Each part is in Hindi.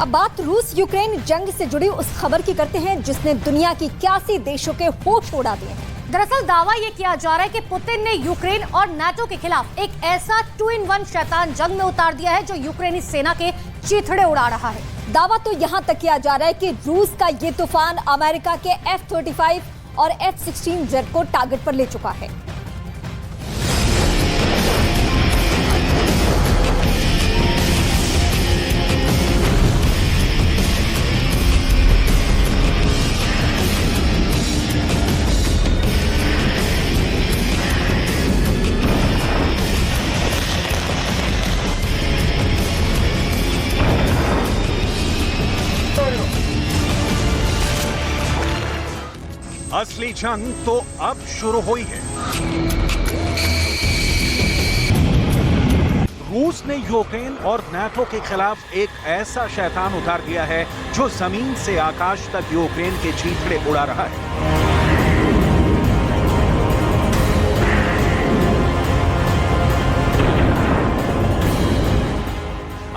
अब बात रूस यूक्रेन जंग से जुड़ी उस खबर की करते हैं जिसने दुनिया की 81 देशों के होश उड़ा दिए हैं। दरअसल दावा ये किया जा रहा है कि पुतिन ने यूक्रेन और नाटो के खिलाफ एक ऐसा 2-in-1 शैतान जंग में उतार दिया है जो यूक्रेनी सेना के चीथड़े उड़ा रहा है। दावा तो यहाँ तक किया जा रहा है कि रूस का ये तूफान अमेरिका के F-35 और F-16 जेट को टारगेट पर ले चुका है। असली जंग तो अब शुरू हुई है। रूस ने यूक्रेन और नाटो के खिलाफ एक ऐसा शैतान उतार दिया है जो जमीन से आकाश तक यूक्रेन के चीथड़े उड़ा रहा है।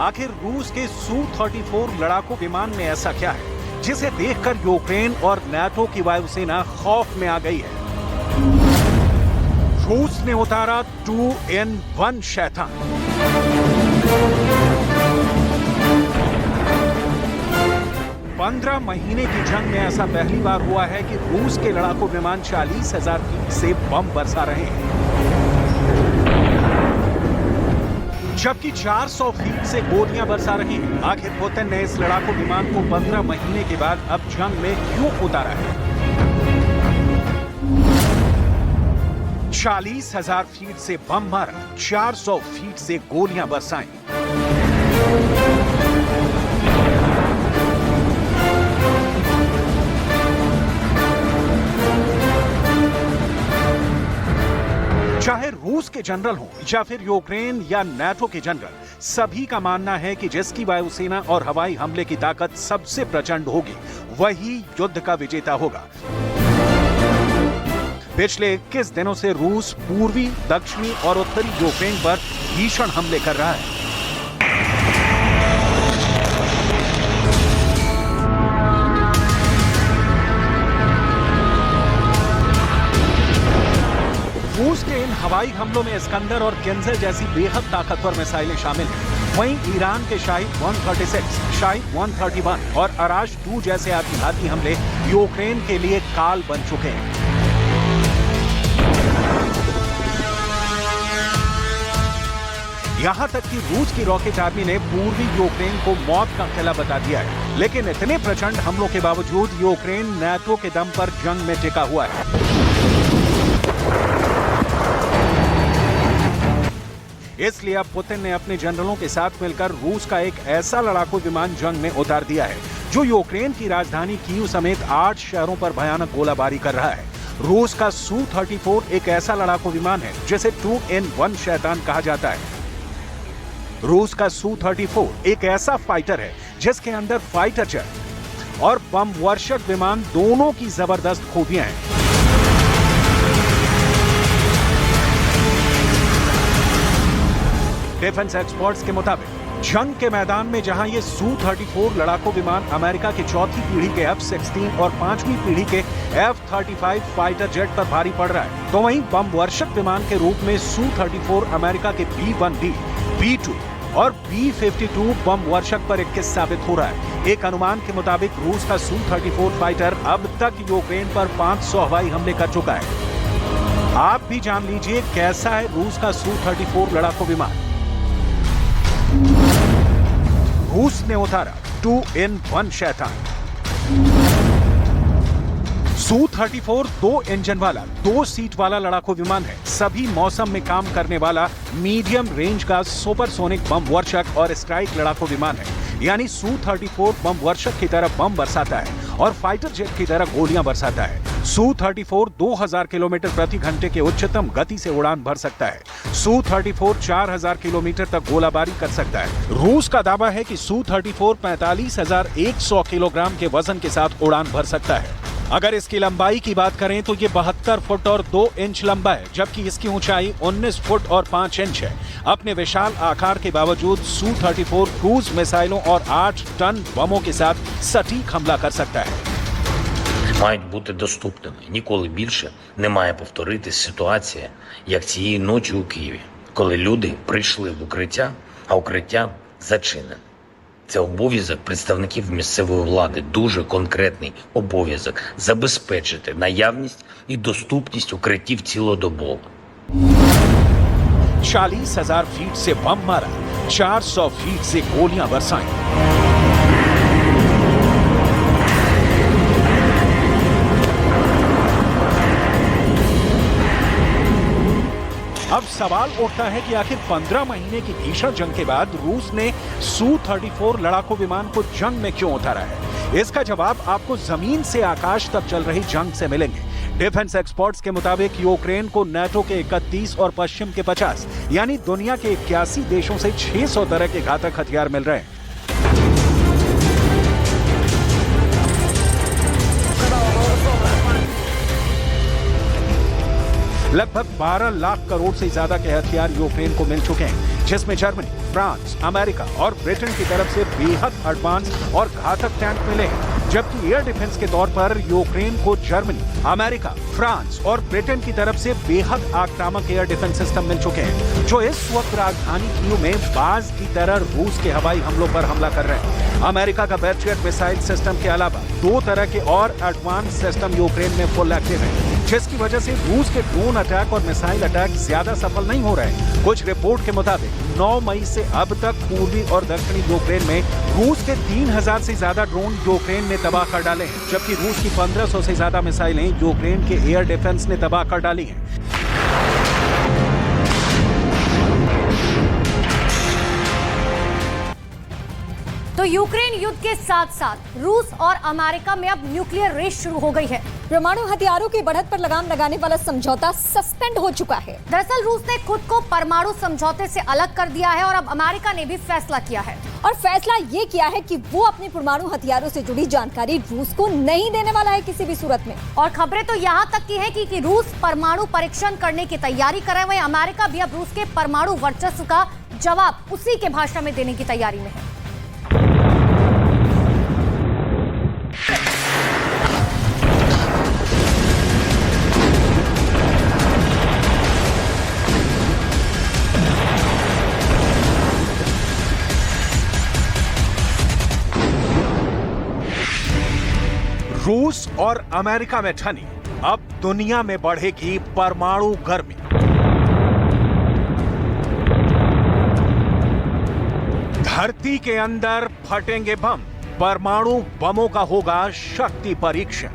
आखिर रूस के Su-34 लड़ाकू विमान में ऐसा क्या है जिसे देखकर यूक्रेन और नाटो की वायुसेना खौफ में आ गई है। रूस ने उतारा 2-in-1 शैतान। पंद्रह महीने की जंग में ऐसा पहली बार हुआ है कि रूस के लड़ाकू विमान 40,000 फीट से बम बरसा रहे हैं, जबकि 400 फीट से गोलियां बरसा रही हैं। आखिर पुतिन ने इस लड़ाकू विमान को 15 महीने के बाद अब जंग में क्यों उतारा है? 40,000 फीट से बम मारा, 400 फीट से गोलियां बरसाई। चाहे रूस के जनरल हो या फिर यूक्रेन या नाटो के जनरल, सभी का मानना है कि जिसकी वायुसेना और हवाई हमले की ताकत सबसे प्रचंड होगी वही युद्ध का विजेता होगा। पिछले 21 दिनों से रूस पूर्वी, दक्षिणी और उत्तरी यूक्रेन पर भीषण हमले कर रहा है। रूस के इन हवाई हमलों में इस्कंदर और किंजर जैसी बेहद ताकतवर मिसाइलें शामिल हैं। वहीं ईरान के शाहिद 136, शाहिद 131 और अराश 2 जैसे आत्मघाती हमले यूक्रेन के लिए काल बन चुके हैं। यहां तक कि रूस की रॉकेट आर्मी ने पूर्वी यूक्रेन को मौत का किला बता दिया है। लेकिन इतने प्रचंड हमलों के बावजूद यूक्रेन नाटो के दम पर जंग में टिका हुआ है। इसलिए अब पुतिन ने अपने जनरलों के साथ मिलकर रूस का एक ऐसा लड़ाकू विमान जंग में उतार दिया है जो यूक्रेन की राजधानी कीव समेत 8 शहरों पर भयानक गोलाबारी कर रहा है। रूस का Su-34 एक ऐसा लड़ाकू विमान है जिसे 2-in-1 शैतान कहा जाता है। रूस का Su-34 एक ऐसा फाइटर है जिसके अंदर फाइटर जेट और बम वर्षक विमान दोनों की जबरदस्त खूबियां हैं। डिफेंस एक्सपर्ट्स के मुताबिक जंग के मैदान में जहां ये Su-34 लड़ाकू विमान अमेरिका की चौथी पीढ़ी के F-16 और 5वीं पीढ़ी के F-35 फाइटर जेट पर भारी पड़ रहा है, तो वहीं बम वर्षक विमान के रूप में Su-34 अमेरिका के B-1B, B-2 और B-52 बम वर्षक पर 21 साबित हो रहा है। एक अनुमान के मुताबिक रूस का Su-34 फाइटर अब तक यूक्रेन पर 500 हवाई हमले कर चुका है। आप भी जान लीजिए कैसा है रूस का Su-34 लड़ाकू विमान। रूस ने उतारा 2-in-1 शैतान। Su-34 2 इंजन वाला, 2 सीट वाला लड़ाकू विमान है। सभी मौसम में काम करने वाला मीडियम रेंज का सुपरसोनिक बम वर्षक और स्ट्राइक लड़ाकू विमान है। यानी Su-34 बम वर्षक की तरह बम बरसाता है और फाइटर जेट की तरह गोलियां बरसाता है। Su-34 2000 किलोमीटर प्रति घंटे के उच्चतम गति से उड़ान भर सकता है। Su-34 4000 किलोमीटर तक गोलाबारी कर सकता है। रूस का दावा है कि Su-34 45,100 किलोग्राम के वजन के साथ उड़ान भर सकता है। अगर इसकी लंबाई की बात करें तो ये 72 फुट और 2 इंच लंबा है, जबकि इसकी ऊंचाई 19 फुट और 5 इंच है। अपने विशाल आकार के बावजूद Su-34 क्रूज मिसाइलों और 8 टन बमों के साथ सटीक हमला कर सकता है। Мають бути доступними. Ніколи більше не має повторитись ситуація, як цієї ночі у Києві, коли люди прийшли в укриття, а укриття зачинене. Це обов'язок представників місцевої влади, дуже конкретний обов'язок забезпечити наявність і доступність укриттів цілодобово. 40,000 फीट से बम मारा, 400 फीट से गोलियां बरसाई। अब सवाल उठता है कि आखिर 15 महीने की भीषण जंग के बाद रूस ने Su-34 लड़ाकू विमान को जंग में क्यों उतारा है? इसका जवाब आपको जमीन से आकाश तक चल रही जंग से मिलेंगे। डिफेंस एक्सपर्ट्स के मुताबिक यूक्रेन को नाटो के 31 और पश्चिम के 50 यानी दुनिया के 81 देशों से 600 तरह के घातक हथियार मिल रहे हैं। लगभग 12 लाख करोड़ से ज्यादा के हथियार यूक्रेन को मिल चुके हैं, जिसमें जर्मनी, फ्रांस, अमेरिका और ब्रिटेन की तरफ से बेहद एडवांस और घातक टैंक मिले हैं। जबकि एयर डिफेंस के तौर पर यूक्रेन को जर्मनी, अमेरिका, फ्रांस और ब्रिटेन की तरफ से बेहद आक्रामक एयर डिफेंस सिस्टम मिल चुके हैं, जो इस वक्त राजधानी कीव में बाज की तरह रूस के हवाई हमलों पर हमला कर रहे हैं। अमेरिका का पैट्रियट मिसाइल सिस्टम के अलावा 2 तरह के और एडवांस सिस्टम यूक्रेन में फुल एक्टिव है, जिसकी वजह से रूस के ड्रोन अटैक और मिसाइल अटैक ज्यादा सफल नहीं हो रहे। कुछ रिपोर्ट के मुताबिक 9 मई से अब तक पूर्वी और दक्षिणी यूक्रेन में रूस के 3000 से ज्यादा ड्रोन यूक्रेन ने तबाह कर डाले हैं, जबकि रूस की 1500 से ज्यादा मिसाइलें यूक्रेन के एयर डिफेंस ने तबाह कर डाली हैं। तो यूक्रेन युद्ध के साथ साथ रूस और अमेरिका में अब न्यूक्लियर रेस शुरू हो गई है। परमाणु हथियारों की बढ़त पर लगाम लगाने वाला समझौता सस्पेंड हो चुका है। दरअसल रूस ने खुद को परमाणु समझौते से अलग कर दिया है और अब अमेरिका ने भी फैसला किया है। और फैसला ये किया है कि वो अपने परमाणु हथियारों से जुड़ी जानकारी रूस को नहीं देने वाला है किसी भी सूरत में। और खबरें तो यहाँ तक की है कि रूस परमाणु परीक्षण करने की तैयारी कर रहे हैं, वहीं अमेरिका भी अब रूस के परमाणु वर्चस्व का जवाब उसी के भाषा में देने की तैयारी में है। रूस और अमेरिका में ठनी अब दुनिया में बढ़ेगी परमाणु गर्मी। धरती के अंदर फटेंगे बम, परमाणु बमों का होगा शक्ति परीक्षण।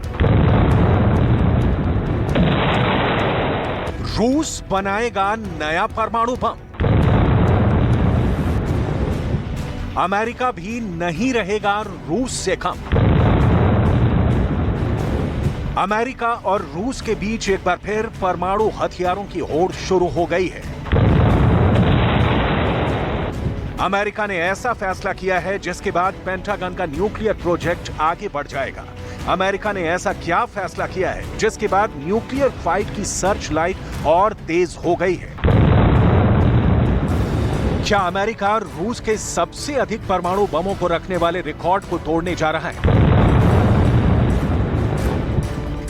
रूस बनाएगा नया परमाणु बम। अमेरिका भी नहीं रहेगा रूस से कम। अमेरिका और रूस के बीच एक बार फिर परमाणु हथियारों की होड़ शुरू हो गई है। अमेरिका ने ऐसा फैसला किया है जिसके बाद पेंटागन का न्यूक्लियर प्रोजेक्ट आगे बढ़ जाएगा। अमेरिका ने ऐसा क्या फैसला किया है जिसके बाद न्यूक्लियर फाइट की सर्च लाइट और तेज हो गई है? क्या अमेरिका रूस के सबसे अधिक परमाणु बमों को रखने वाले रिकॉर्ड को तोड़ने जा रहा है?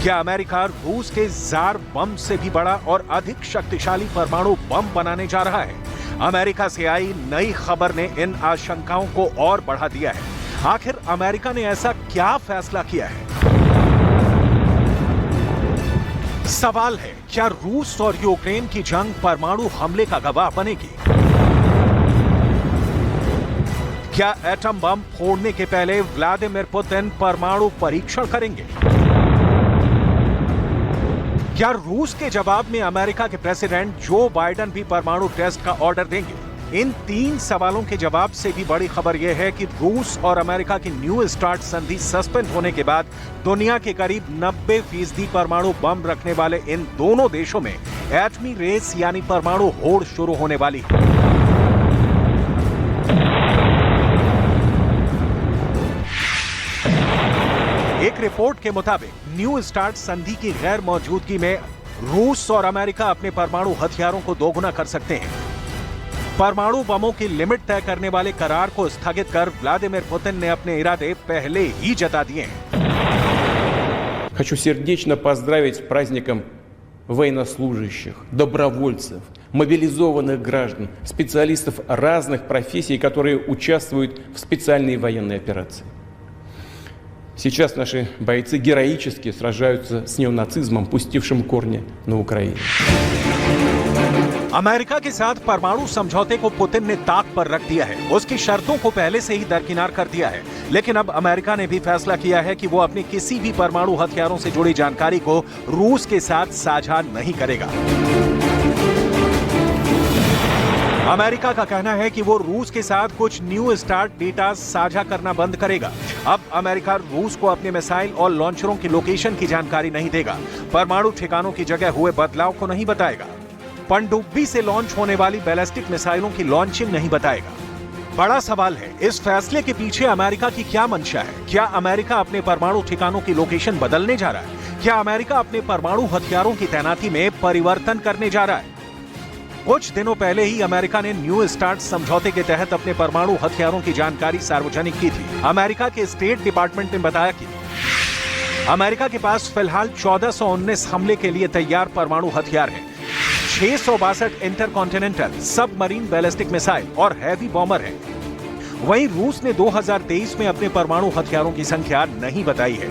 क्या अमेरिका रूस के जार बम से भी बड़ा और अधिक शक्तिशाली परमाणु बम बनाने जा रहा है? अमेरिका से आई नई खबर ने इन आशंकाओं को और बढ़ा दिया है। आखिर अमेरिका ने ऐसा क्या फैसला किया है? सवाल है, क्या रूस और यूक्रेन की जंग परमाणु हमले का गवाह बनेगी? क्या एटम बम फोड़ने के पहले व्लादिमीर पुतिन परमाणु परीक्षण करेंगे? क्या रूस के जवाब में अमेरिका के प्रेसिडेंट जो बाइडेन भी परमाणु टेस्ट का ऑर्डर देंगे? इन 3 सवालों के जवाब से भी बड़ी खबर यह है कि रूस और अमेरिका की न्यू स्टार्ट संधि सस्पेंड होने के बाद दुनिया के करीब 90% परमाणु बम रखने वाले इन दोनों देशों में एटमी रेस यानी परमाणु होड़ शुरू होने वाली है। एक रिपोर्ट के मुताबिक न्यू स्टार्ट संधि की गैर मौजूदगी में रूस और अमेरिका अपने परमाणु हथियारों को दोगुना कर सकते हैं। परमाणु बमों की लिमिट तय करने वाले करार को स्थगित कर व्लादिमीर पुतिन ने अपने इरादे पहले ही जता दिए हैं। Хочу сердечно поздравить с праздником военнослужащих, добровольцев, мобилизованных граждан, специалистов разных профессий, которые участвуют в специальной военной операции. Сейчас наши бойцы героически сражаются с неонацизмом, пустившим корни на Украине. अमेरिका के साथ परमाणु समझौते को पुतिन ने ताक पर रख दिया है। उसकी शर्तों को पहले से ही दरकिनार कर दिया है, लेकिन अब अमेरिका ने भी फैसला किया है कि वो अपने किसी भी परमाणु हथियारों से जुड़ी जानकारी को रूस के साथ साझा नहीं करेगा। अमेरिका का कहना है कि वो रूस के साथ कुछ न्यू स्टार्ट डेटा साझा करना बंद करेगा। अब अमेरिका रूस को अपने मिसाइल और लॉन्चरों की लोकेशन की जानकारी नहीं देगा, परमाणु ठिकानों की जगह हुए बदलाव को नहीं बताएगा, पनडुब्बी से लॉन्च होने वाली बैलिस्टिक मिसाइलों की लॉन्चिंग नहीं बताएगा। बड़ा सवाल है, इस फैसले के पीछे अमेरिका की क्या मंशा है? क्या अमेरिका अपने परमाणु ठिकानों की लोकेशन बदलने जा रहा है? क्या अमेरिका अपने परमाणु हथियारों की तैनाती में परिवर्तन करने जा रहा है? कुछ दिनों पहले ही अमेरिका ने न्यू स्टार्ट समझौते के तहत अपने परमाणु हथियारों की जानकारी सार्वजनिक की थी। अमेरिका के स्टेट डिपार्टमेंट ने बताया कि अमेरिका के पास फिलहाल 1419 हमले के लिए तैयार परमाणु हथियार हैं, 662 इंटरकॉन्टिनेंटल सबमरीन बैलिस्टिक मिसाइल और हैवी बॉम्बर हैं। वहीं रूस ने 2023 में अपने परमाणु हथियारों की संख्या नहीं बताई है।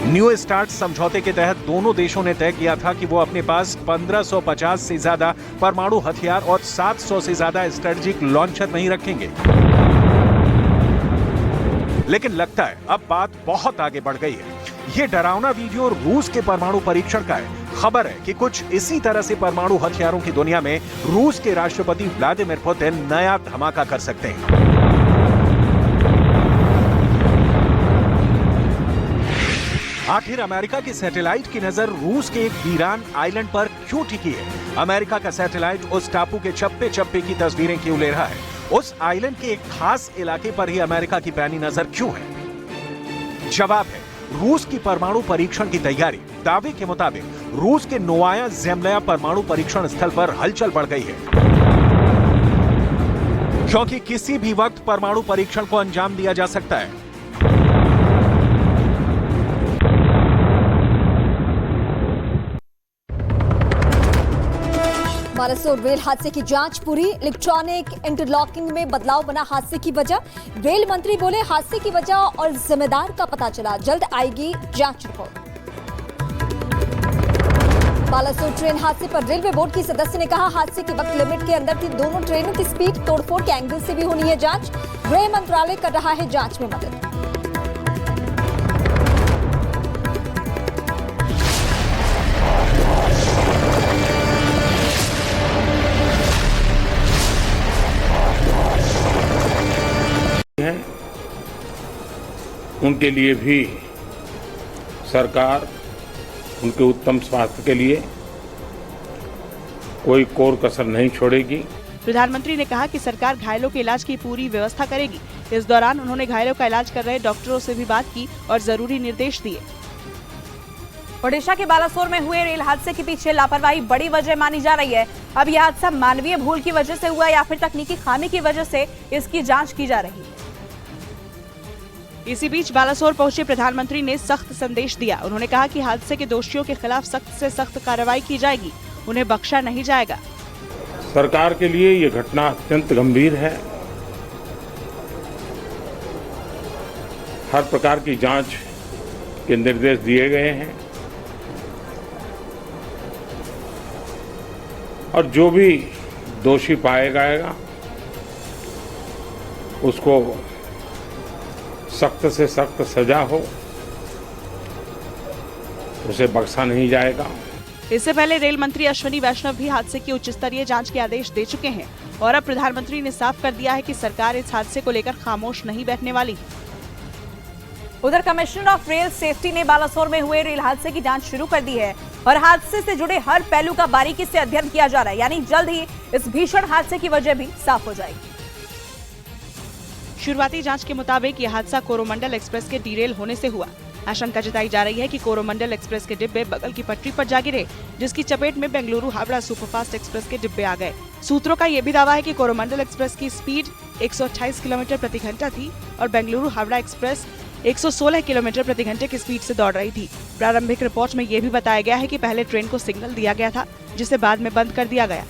न्यू स्टार्ट समझौते के तहत दोनों देशों ने तय किया था कि वो अपने पास 1550 से ज्यादा परमाणु हथियार और 700 से ज्यादा स्ट्रेटेजिक लॉन्चर नहीं रखेंगे। लेकिन लगता है अब बात बहुत आगे बढ़ गई है। ये डरावना वीडियो रूस के परमाणु परीक्षण का है। खबर है कि कुछ इसी तरह से परमाणु हथियारों की दुनिया में रूस के राष्ट्रपति व्लादिमीर पुतिन नया धमाका कर सकते हैं। आखिर अमेरिका की सैटेलाइट की नजर रूस के एक वीरान आइलैंड पर क्यों टिकी है? अमेरिका का सैटेलाइट उस टापू के चप्पे चप्पे की तस्वीरें क्यों ले रहा है? उस आइलैंड के एक खास इलाके पर ही अमेरिका की पैनी नजर क्यों है? जवाब है रूस की परमाणु परीक्षण की तैयारी। दावे के मुताबिक रूस के नोवाया ज़ेम्ल्या परमाणु परीक्षण स्थल पर हलचल बढ़ गई है, क्योंकि किसी भी वक्त परमाणु परीक्षण को अंजाम दिया जा सकता है। बालासोर रेल हादसे की जांच पूरी, इलेक्ट्रॉनिक इंटरलॉकिंग में बदलाव बना हादसे की वजह। रेल मंत्री बोले हादसे की वजह और जिम्मेदार का पता चला, जल्द आएगी जांच रिपोर्ट। बालासोर ट्रेन हादसे पर रेलवे बोर्ड की सदस्य ने कहा हादसे के वक्त लिमिट के अंदर थी दोनों ट्रेनों की स्पीड, तोड़फोड़ के एंगल से भी होनी है जांच। गृह मंत्रालय कर रहा है जांच में मदद। उनके लिए भी सरकार उनके उत्तम स्वास्थ्य के लिए कोई कोर कसर नहीं छोड़ेगी। प्रधानमंत्री ने कहा कि सरकार घायलों के इलाज की पूरी व्यवस्था करेगी। इस दौरान उन्होंने घायलों का इलाज कर रहे डॉक्टरों से भी बात की और जरूरी निर्देश दिए। ओडिशा के बालासोर में हुए रेल हादसे के पीछे लापरवाही बड़ी वजह मानी जा रही है। अब यह हादसा मानवीय भूल की वजह से हुआ या फिर तकनीकी खामी की वजह से, इसकी जांच की जा रही है। इसी बीच बालासोर पहुंचे प्रधानमंत्री ने सख्त संदेश दिया। उन्होंने कहा कि हादसे के दोषियों के खिलाफ सख्त से सख्त कार्रवाई की जाएगी, उन्हें बख्शा नहीं जाएगा। सरकार के लिए ये घटना अत्यंत गंभीर है। हर प्रकार की जांच के निर्देश दिए गए हैं और जो भी दोषी पाया जाएगा उसको सख्त से सख्त सजा हो, उसे बख्शा नहीं जाएगा। इससे पहले रेल मंत्री अश्विनी वैष्णव भी हादसे की उच्च स्तरीय जांच के आदेश दे चुके हैं और अब प्रधानमंत्री ने साफ कर दिया है कि सरकार इस हादसे को लेकर खामोश नहीं बैठने वाली। उधर कमिश्नर ऑफ रेल सेफ्टी ने बालासोर में हुए रेल हादसे की जांच शुरू कर दी है और हादसे से जुड़े हर पहलू का बारीकी से अध्ययन किया जा रहा है, यानी जल्द ही इस भीषण हादसे की वजह भी साफ हो जाएगी। शुरुआती जांच के मुताबिक यह हादसा कोरोमंडल एक्सप्रेस के डीरेल होने से हुआ। आशंका जताई जा रही है कि कोरोमंडल एक्सप्रेस के डिब्बे बगल की पटरी पर जा गिरे, जिसकी चपेट में बेंगलुरु हावड़ा सुपरफास्ट एक्सप्रेस के डिब्बे आ गए। सूत्रों का ये भी दावा है कि कोरोमंडल एक्सप्रेस की स्पीड 128 किलोमीटर प्रति घंटा थी और बेंगलुरु हावड़ा एक्सप्रेस 116 किलोमीटर प्रति घंटे की स्पीड से दौड़ रही थी। प्रारंभिक रिपोर्ट में ये भी बताया गया है कि पहले ट्रेन को सिग्नल दिया गया था, जिसे बाद में बंद कर दिया गया।